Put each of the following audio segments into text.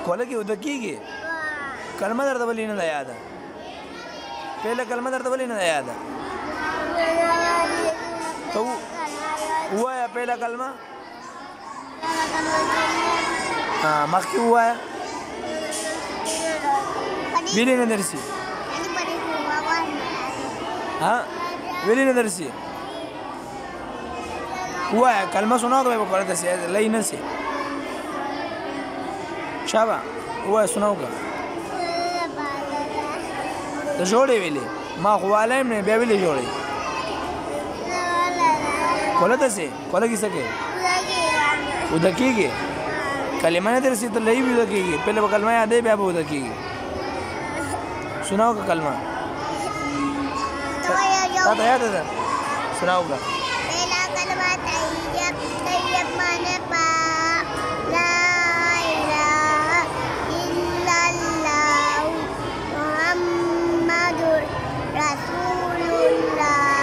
کوله کې وده کېږي کلمه درته ولې نه ده یاده پهله کلمه درته ولې نه ده یاده ته ووایه پهله کلمه مخکې ووایه ویلې نه درسي ویلې نه درسي ووایه کلمه سناو که به پکړه دسي لای نه سي شابه ووایه سناو که ته جوړې ویلې ما خو والایم نه بیا ویلې جوړې کوله دسي کوله کې څه کوي وده کېږي کلمه نه درسي ته لای وده کېږي پهله به کلمه یادې بیا به وده کېږي سناو که کلمه تا ته یاده ده سناو که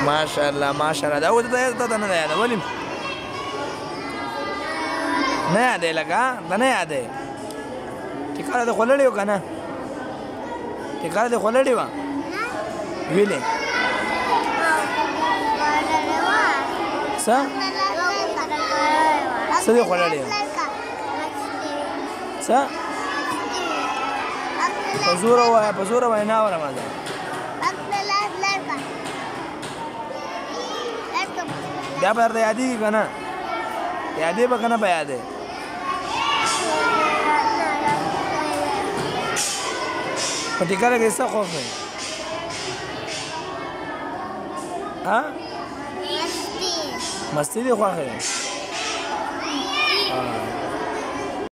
ماشاءالله ماشاءالله دا اوس ته نه یاده ولې نه یادې لکه ته نه یادې ټیکاره دې خوړلې وه که نه ټیکاره دې خوړلې وه ویلې څه څه دې خوړلې وه څه په زوره ووایه په زوره وایه نه اورم زه بیا به درته یادېږي که نه یادې به که نه به یادې په ټیکره کې څه خوښ دی مستي دې خوښ دی